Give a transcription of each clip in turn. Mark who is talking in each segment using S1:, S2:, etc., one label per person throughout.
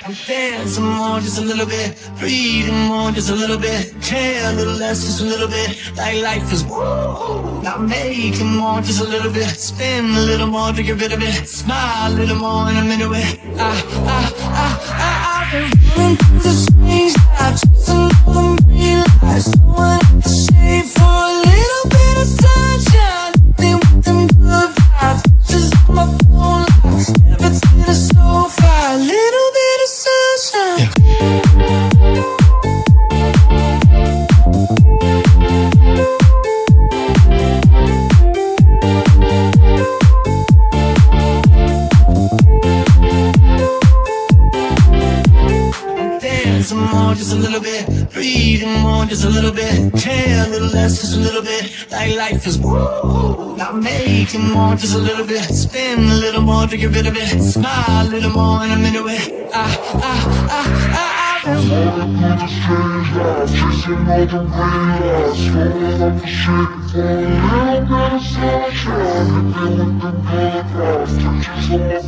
S1: Dance more, just a little bit. Breathe more, just a little bit. Care a little less, just a little bit. Like life is woo. Now make more, just a little bit. Spin a little more to get rid of it. Smile a little more in a minute with. I've been running through the strange life, chasing all the real lies. Someone to shade for a little bit of sunshine. They with them good vibes, just on my phone lights. Everything is so far, a little bit of sunshine. Dance more, just a little bit. Breathe more, just a little bit. Care a little less, just a little bit. Like life is woo. Now make more, just a little bit. Spin a little more to get rid of it. Smile a little more in a minute with.
S2: Falling through the strange life, chasing all the green lights. Scrolling up the street for a little bit of sunshine. Living with the good vibes, pictures on my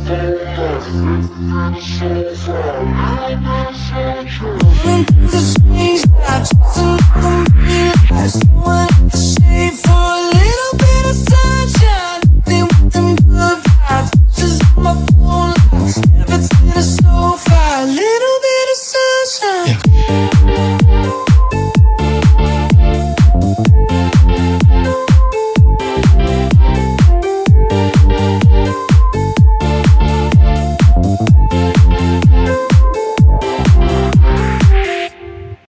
S2: phone life. Everything is so far, a little bit of sunshine.
S1: Falling through the strange life, chasing all the real lies. Someone to